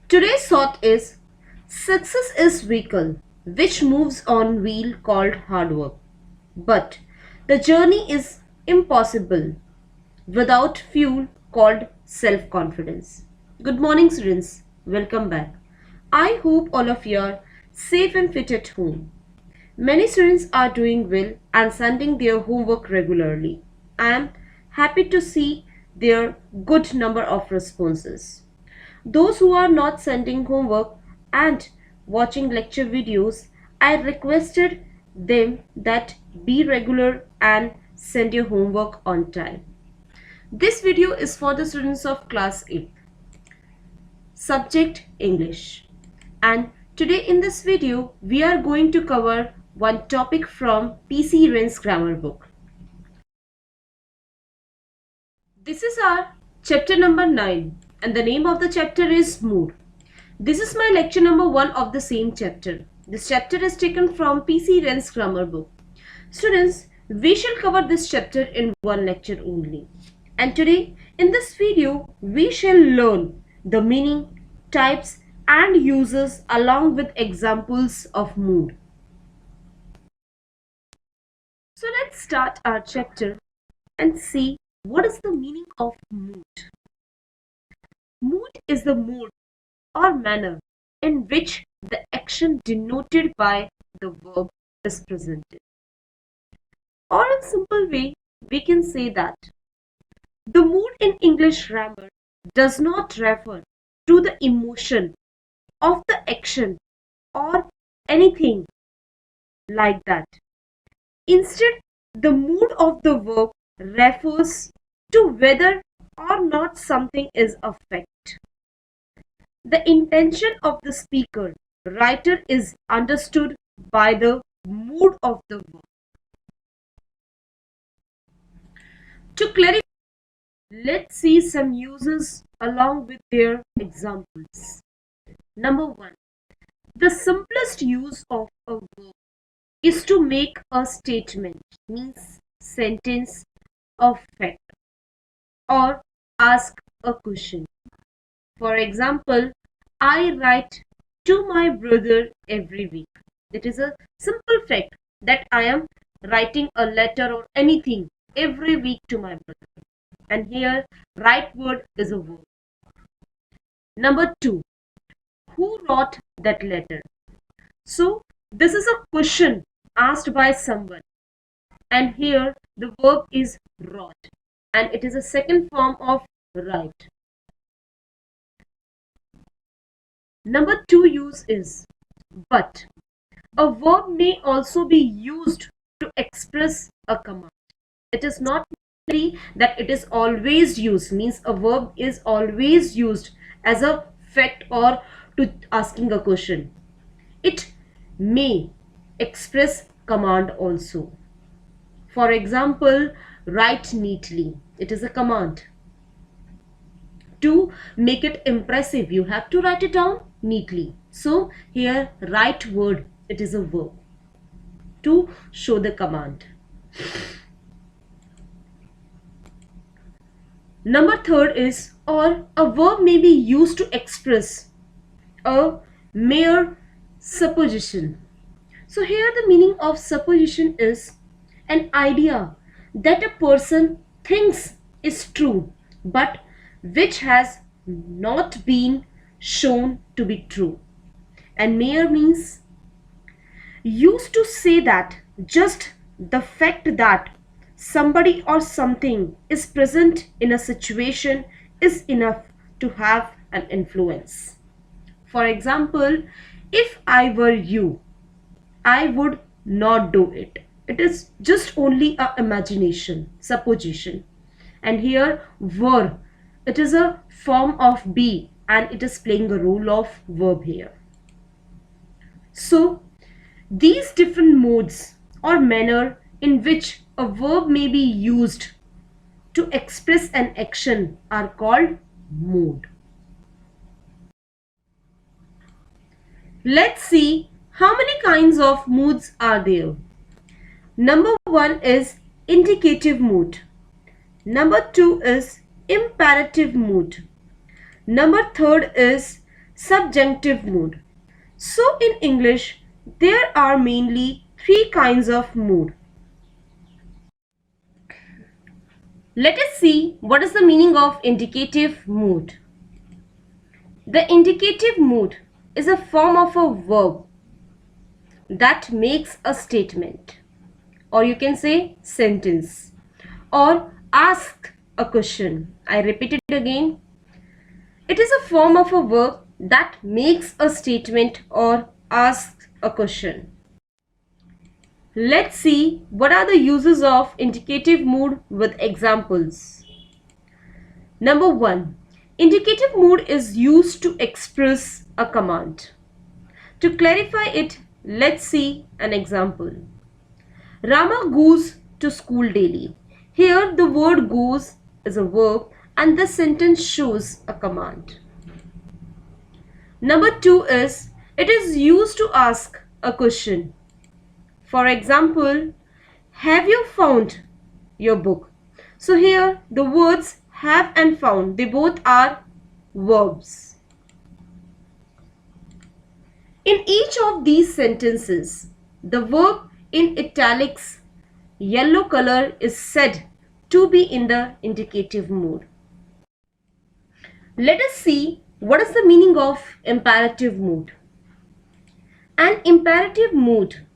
Today's thought is success is vehicle which moves on wheel called hard work. But the journey is impossible without fuel called self-confidence. Good morning students, welcome back. I hope all of you are safe and fit at home. Many students are doing well and sending their homework regularly. I am happy to see their good number of responses. Those who are not sending homework and watching lecture videos, I requested them that be regular and send your homework on time. This video is for the students of class 8, subject English. And today in this video, we are going to cover one topic from PC Wren's grammar book. This is our chapter number 9 and the name of the chapter is Mood. This is my lecture number 1 of the same chapter. This chapter is taken from PC Wren's grammar book. Students, we shall cover this chapter in one lecture only. And today in this video, we shall learn the meaning, types and uses along with examples of mood. So let's start our chapter and see what is the meaning of mood. Mood is the mood or manner in which the action denoted by the verb is presented. Or in simple way, we can say that the mood in English grammar does not refer to the emotion of the action or anything like that. Instead, the mood of the verb refers to whether or not something is a fact. The intention of the speaker, writer is understood by the mood of the verb. To clarify, let's see some uses along with their examples. Number 1. The simplest use of a verb is to make a statement, means sentence of fact, or ask a question. For example, I write to my brother every week. It is a simple fact that I am writing a letter or anything every week to my brother. And here, write word is a verb. Number 2. Who wrote that letter? So, this is a question asked by someone. And here, the verb is wrote. And it is a second form of write. Number 2 use is but. A verb may also be used to express a command. It is not necessary that it is always used, means a verb is always used as a fact or to asking a question. It may express command also. For example, write neatly. It is a command. To make it impressive, you have to write it down neatly. So here, write word, it is a verb to show the command. Number 3 is or a verb may be used to express a mere supposition. So here the meaning of supposition is an idea that a person thinks is true but which has not been shown to be true. And mere means used to say that just the fact that somebody or something is present in a situation is enough to have an influence. For example, if I were you, I would not do it. It is just only a imagination, supposition. And here were, it is a form of be and it is playing a role of verb here. So these different modes or manner in which a verb may be used to express an action are called mode. Let's see how many kinds of moods are there. Number 1 is indicative mood. Number 2 is imperative mood. Number 3 is subjunctive mood. So in English, there are mainly three kinds of mood. Let us see what is the meaning of indicative mood. The indicative mood is a form of a verb that makes a statement, or you can say sentence, or ask a question. I repeat it again. It is a form of a verb that makes a statement or asks a question. Let's see what are the uses of indicative mood with examples. Number 1. Indicative mood is used to express a command. To clarify it, let's see an example. Rama goes to school daily. Here the word goes is a verb and the sentence shows a command. Number 2 is it is used to ask a question. For example, have you found your book? So here the words have and found, they both are verbs. In each of these sentences, the verb in italics yellow color is said to be in the indicative mood. Let us see what is the meaning of imperative mood. An imperative mood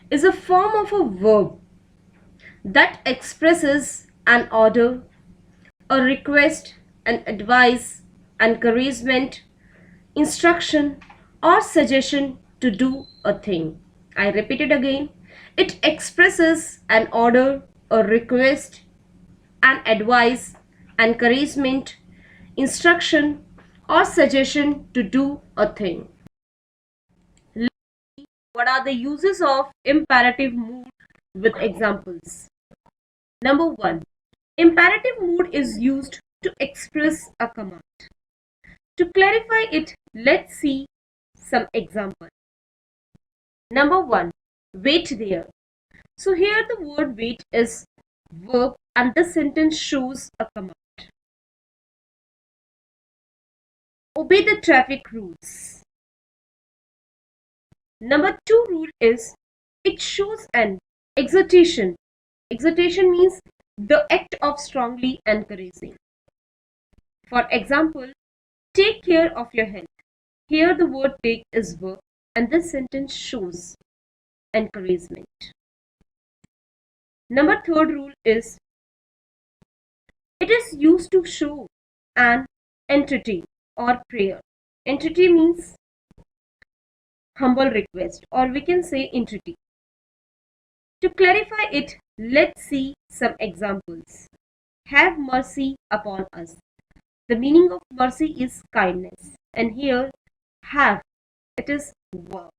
is a form of a verb that expresses an order, a request, an advice, encouragement, instruction, or suggestion to do a thing. I repeat it again. It expresses an order, a request, an advice, encouragement, instruction, or suggestion to do a thing. Let's see what are the uses of imperative mood with examples. Number 1. Imperative mood is used to express a command. To clarify it, let's see some examples. Number 1. Wait there. So here the word wait is verb and the sentence shows a command. Obey the traffic rules. Number 2 rule is it shows an exhortation. Exhortation means the act of strongly encouraging. For example, take care of your health. Here the word take is verb and this sentence shows encouragement. Number 3rd rule is it is used to show an entreaty or prayer. Entreaty means humble request, or we can say entreaty. To clarify it, let's see some examples. Have mercy upon us. The meaning of mercy is kindness, and here have, it is verb,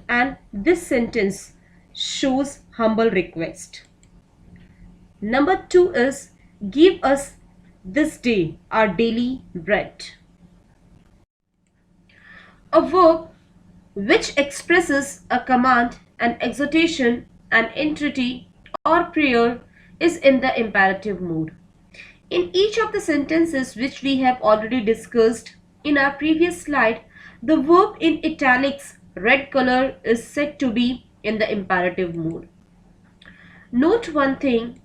and this sentence shows humble request. Number 2 is give us this day our daily bread. A verb which expresses a command, an exhortation, an entreaty, or prayer is in the imperative mood. In each of the sentences which we have already discussed in our previous slide, the verb in italics red color is said to be in the imperative mood. Note one thing,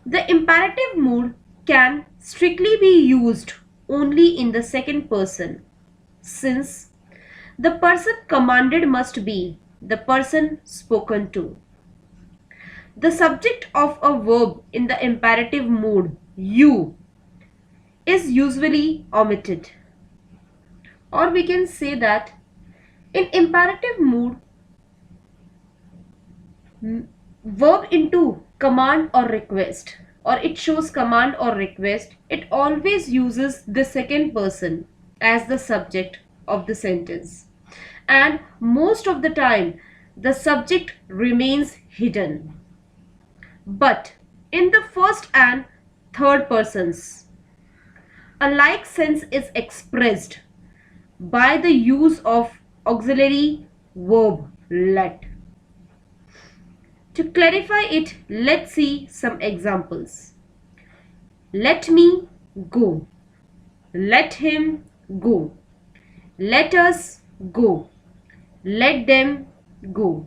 the imperative mood can strictly be used only in the second person, since the person commanded must be the person spoken to. The subject of a verb in the imperative mood, you, is usually omitted. Or we can say that in imperative mood, verb into command or request, or it shows command or request, it always uses the second person as the subject of the sentence. And most of the time, the subject remains hidden. But in the first and third persons, a like sense is expressed by the use of auxiliary verb let. To clarify it, let's see some examples. Let me go. Let him go. Let us go. Let them go.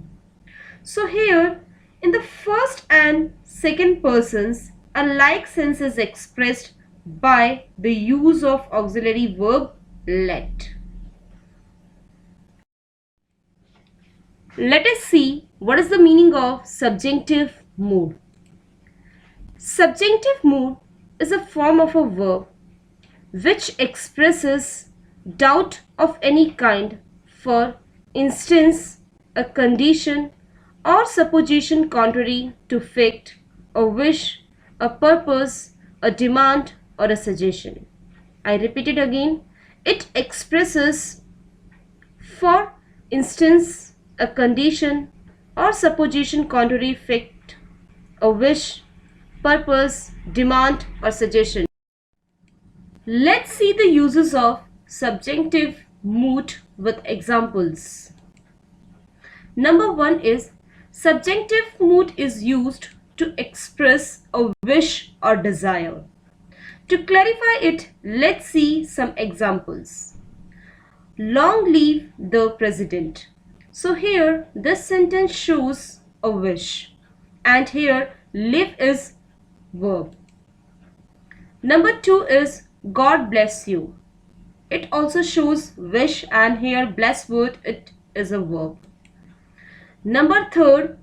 So here in the first and second persons, a like sense is expressed by the use of auxiliary verb let. Let us see what is the meaning of subjunctive mood. Subjunctive mood is a form of a verb which expresses doubt of any kind, for instance, a condition or supposition contrary to fact, a wish, a purpose, a demand, or a suggestion. I repeat it again. It expresses, for instance, a condition or supposition contrary fact, a wish, purpose, demand, or suggestion. Let's see the uses of subjunctive mood with examples. Number 1 is subjunctive mood is used to express a wish or desire. To clarify it, let's see some examples. Long live the president. So here this sentence shows a wish, and here live is verb. Number 2 is God bless you. It also shows wish, and here bless word, it is a verb. Number 3,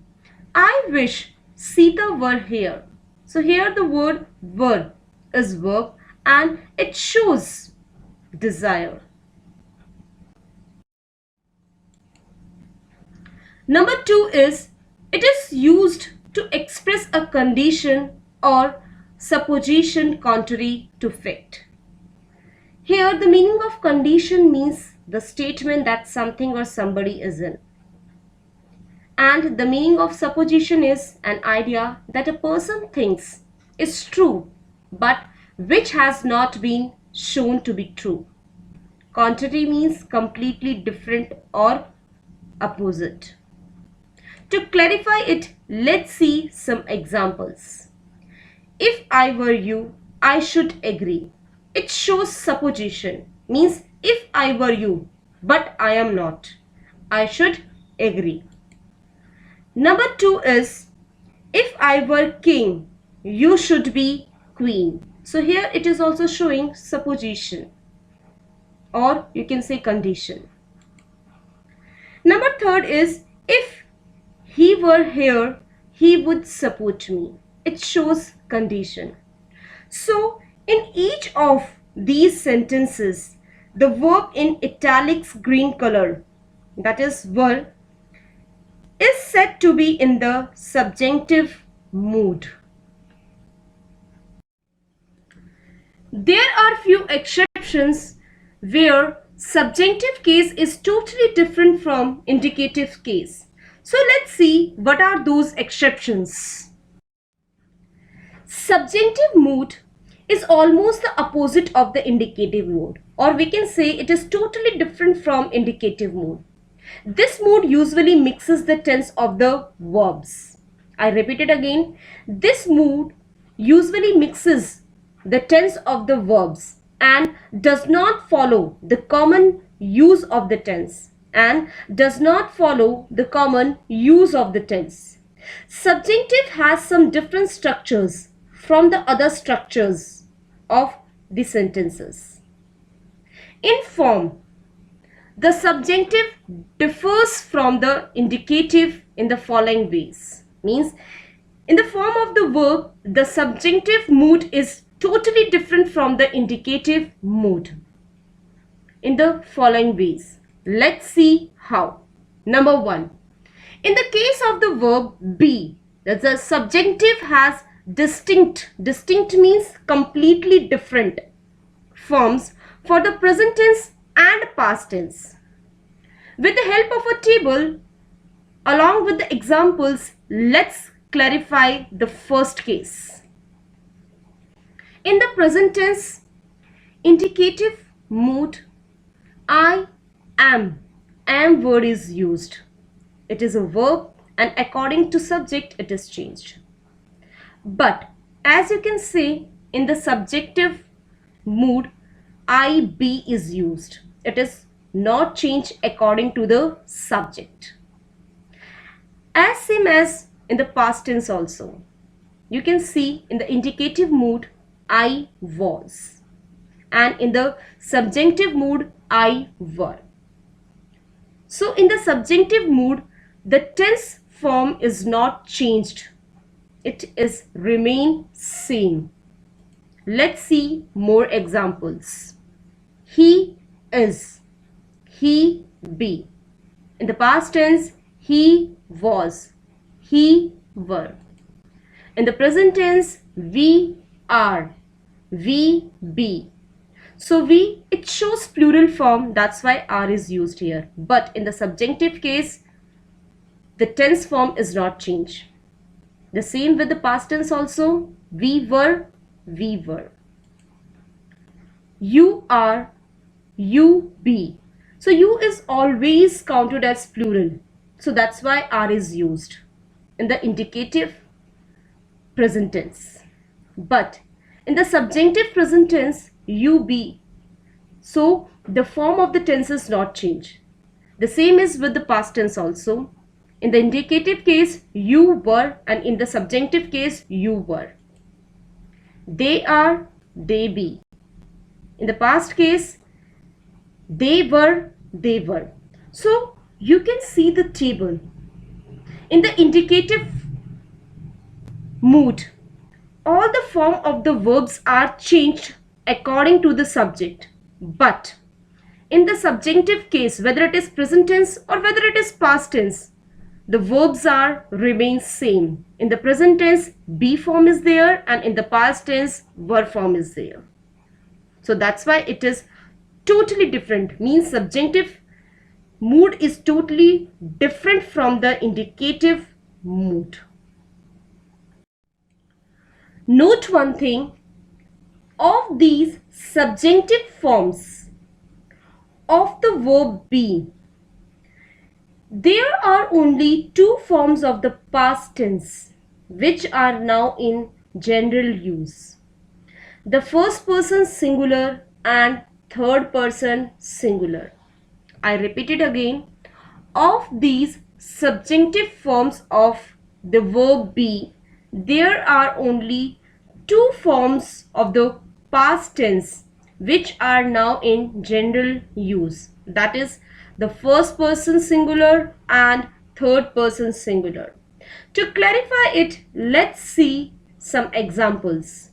I wish Sita were here. So here the word were is verb and it shows desire. Number 2 is it is used to express a condition or supposition contrary to fact. Here the meaning of condition means the statement that something or somebody is in. And the meaning of supposition is an idea that a person thinks is true but which has not been shown to be true. Contrary means completely different or opposite. To clarify it, let's see some examples. If I were you, I should agree. It shows supposition, means if I were you, but I am not, I should agree. Number 2 is if I were king, you should be queen. So here it is also showing supposition, or you can say condition. Number 3 is if he were here, he would support me. It shows condition. So in each of these sentences, the verb in italics green color, that is were, is said to be in the subjunctive mood. There are few exceptions where subjunctive case is totally different from indicative case. So let's see what are those exceptions. Subjunctive mood is almost the opposite of the indicative mood, or we can say it is totally different from indicative mood. This mood usually mixes the tense of the verbs. I repeat it again. This mood usually mixes the tense of the verbs and does not follow the common use of the tense Subjunctive has some different structures from the other structures of the sentences. In form, the subjunctive differs from the indicative in the following ways. Means, in the form of the verb, the subjunctive mood is totally different from the indicative mood in the following ways. Let's see how. Number 1. In the case of the verb be, the subjunctive has distinct means completely different forms for the present tense and past tense. With the help of a table along with the examples, let's clarify the first case. In the present tense indicative mood, I am word is used. It is a verb and according to subject it is changed. But as you can see in the subjective mood, IB is used. It is not changed according to the subject. As same as in the past tense also. You can see in the indicative mood, I was. And in the subjunctive mood, I were. So in the subjunctive mood, the tense form is not changed. It is remain same. Let's see more examples. He is. He be. In the past tense, he was. He were. In the present tense, we are. We be. So we, it shows plural form, that's why are is used here. But in the subjunctive case, the tense form is not changed. The same with the past tense also. We were, we were. You are, you be. So you is always counted as plural. So that's why are is used in the indicative present tense. But in the subjunctive present tense, you be. So the form of the tense is not changed. The same is with the past tense also. In the indicative case, you were, and in the subjunctive case, you were. They are, they be. In the past case, they were, they were. So you can see the table. In the indicative mood, all the form of the verbs are changed according to the subject. But in the subjunctive case, whether it is present tense or whether it is past tense, the verbs are remain same. In the present tense, be form is there, and in the past tense, were form is there. So that's why it is totally different. Means subjunctive mood is totally different from the indicative mood. Note one thing. Of these subjunctive forms of the verb be, there are only two forms of the past tense which are now in general use. The first person singular and third person singular. I repeat it again. Of these subjunctive forms of the verb be, there are only two forms of the past tense which are now in general use. That is the first person singular and third person singular. To clarify it, let's see some examples.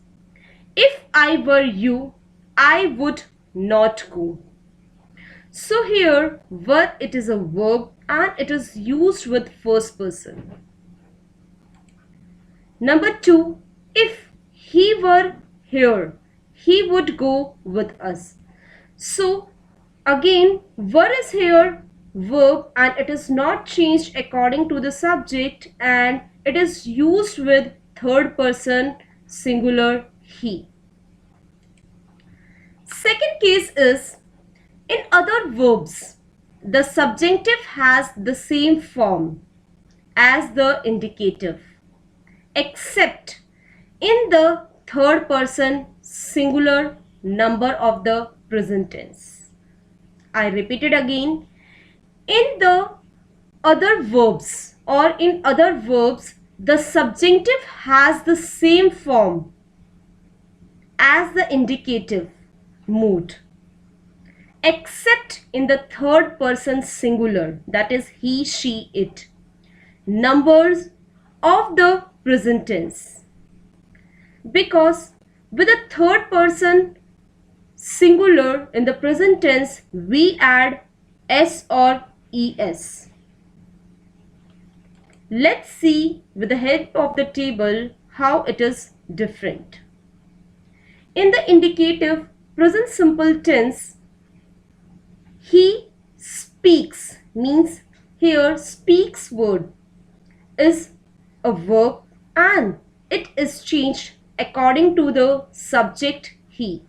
If I were you, I would not go. So here, were, it is a verb and it is used with first person. Number 2, if he were here, he would go with us. So again, were is here verb and it is not changed according to the subject, and it is used with third person singular he. Second case is, in other verbs, the subjunctive has the same form as the indicative, except in the third person singular number of the present tense. I repeat it again. In the other verbs or in other verbs, the subjunctive has the same form as the indicative mood, except in the third person singular, that is he, she, it, numbers of the present tense. Because with the third person singular in the present tense, we add s or es. Let's see with the help of the table how it is different. In the indicative present simple tense, he speaks means here speaks word is a verb and it is changed according to the subject he.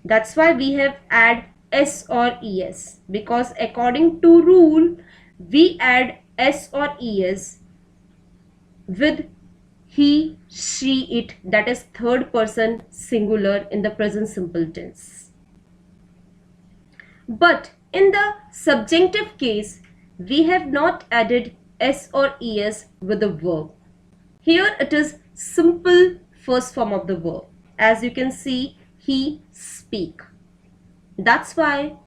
That's why we have add s or es, because according to rule we add s or es with he, she, it, that is third person singular in the present simple tense. But in the subjunctive case, we have not added s or es with the verb. Here it is simple first form of the verb. As you can see, he, speak. That's why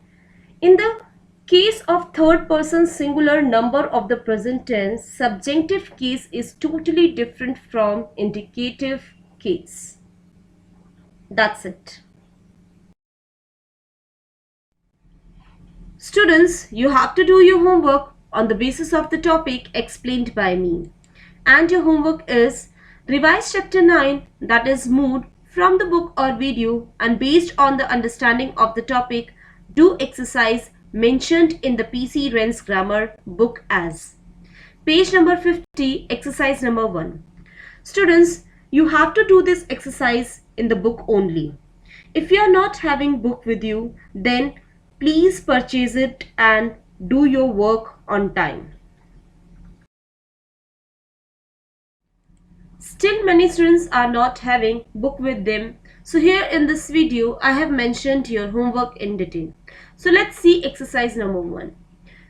in the case of third person singular number of the present tense, subjunctive case is totally different from indicative case. That's it. Students, you have to do your homework on the basis of the topic explained by me. And your homework is revise chapter 9, that is mood, from the book or video, and based on the understanding of the topic, do exercise mentioned in the PC Ren's grammar book as. Page number 50, exercise number 1. Students, you have to do this exercise in the book only. If you are not having book with you, then please purchase it and do your work on time. Still many students are not having book with them. So here in this video, I have mentioned your homework in detail. So let's see exercise number 1.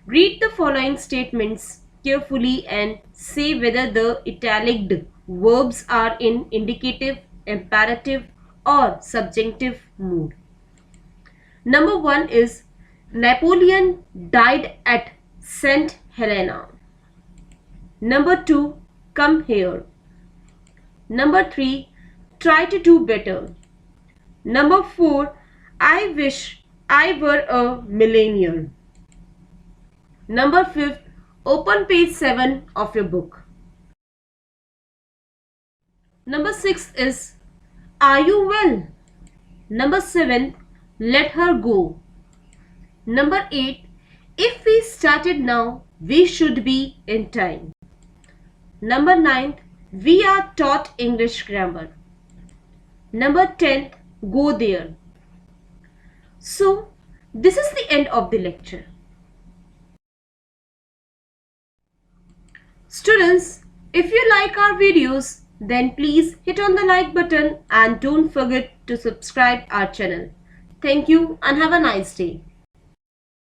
Read the following statements carefully and say whether the italiced verbs are in indicative, imperative or subjunctive mood. Number 1 is Napoleon died at St. Helena. Number 2, come here. Number 3, try to do better. Number 4, I wish I were a millionaire. Number 5, open page 7 of your book. Number 6 is, are you well? Number 7, let her go. Number 8, if we started now, we should be in time. Number 9, we are taught English grammar. Number 10, go there. So, this is the end of the lecture. Students, if you like our videos, then please hit on the like button and don't forget to subscribe our channel. Thank you and have a nice day.